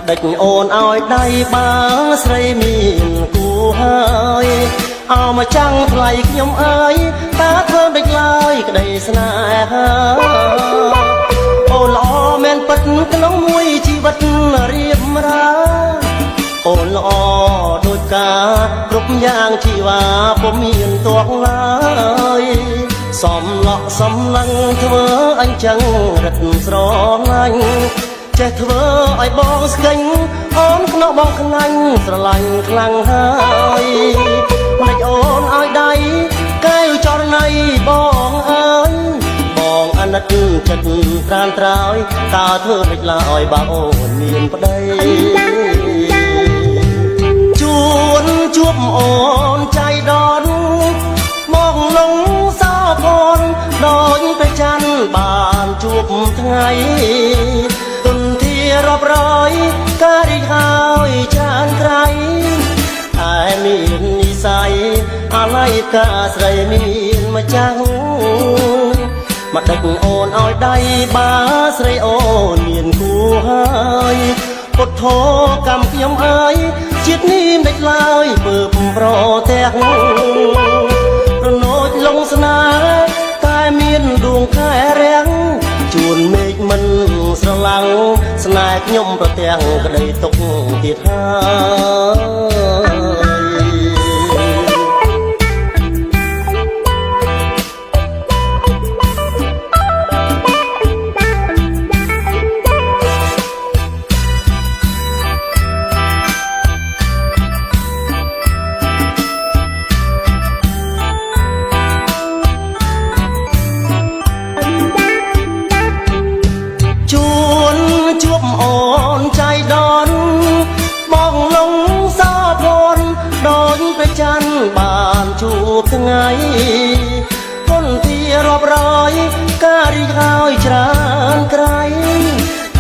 ដេចអូនឲ្យដៃបាស្រីមានគូហើយអោមកចាំងថ្លៃខ្ញុំអើយតើធ្វើដេចឡើយក្តីស្នេហាអូនល្អមែនពិតក្នុងមួយជីវិតរៀបរាអូនល្អដូចការគ្រប់យ៉ាងជីវ៉ាពុំមានទោះឡើយសំឡក់សំឡឹងធ្វើអញ្ចឹងរឹតស្រឡាញ់ចេះធ្វើឲ្យបងស្កិញអូនក្នុងបងខ្លាញ់ស្រឡាញ់ខ្លាំងហើយមិនអូនឲ្យដៃកែវចរណៃបងអើយបងអាណិតចិត្តត្រានត្រើយតើធ្វើមិនឡើយបើអូនមានប្តីជួនជួបអូនចៃដនមកលងសោផនដូចព្រះច័ន្ទបានជួបថ្ងៃទុនធារាប់រយការីហើយចានក្រៃតែមាននិស័យអាឡ័យកាស្រីមានម្ចាស់មកដេចអូនឲ្យដៃបាស្រីអូនមានគូហើយពុទ្ធោកម្មខ្ញុំអើយជាតិនេះមិនដេចឡើយពើប្រទាំងប្រណូចលងស្នេហ៍តែមានដួងខែរាំងជួនមេឃមិនស្រឡាំងស្នេហ៍ខ្ញុំប្រទាំងក្តីទុកទៀតហើយជួបអូនចៃដនបងលងសោផនដូចព្រះច័ន្ទបានជួបថ្ងៃគុណធារាប់រយការីហើយច្រើនក្រៃ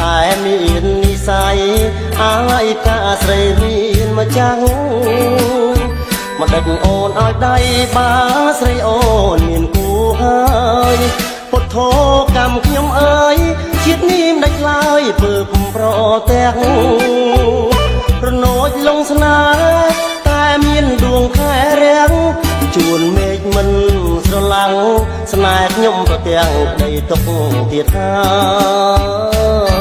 តែមាននិស័យអាឡ័យកាស្រីមានម្ចាស់មកដេចអូនឲ្យដៃបាស្រីអូនមានគូហើយពុទ្ធោកម្មខ្ញុំអើយជាតិនេះមិនដាច់ឡើយពើប្រទាំងប្រណូចលងស្នេហ៍តែមានដួងខែរាំងជួនមេឃមិនស្រឡាំងស្នេហ៍ខ្ញុំប្រទាំងក្តីទុកទៀតហើយ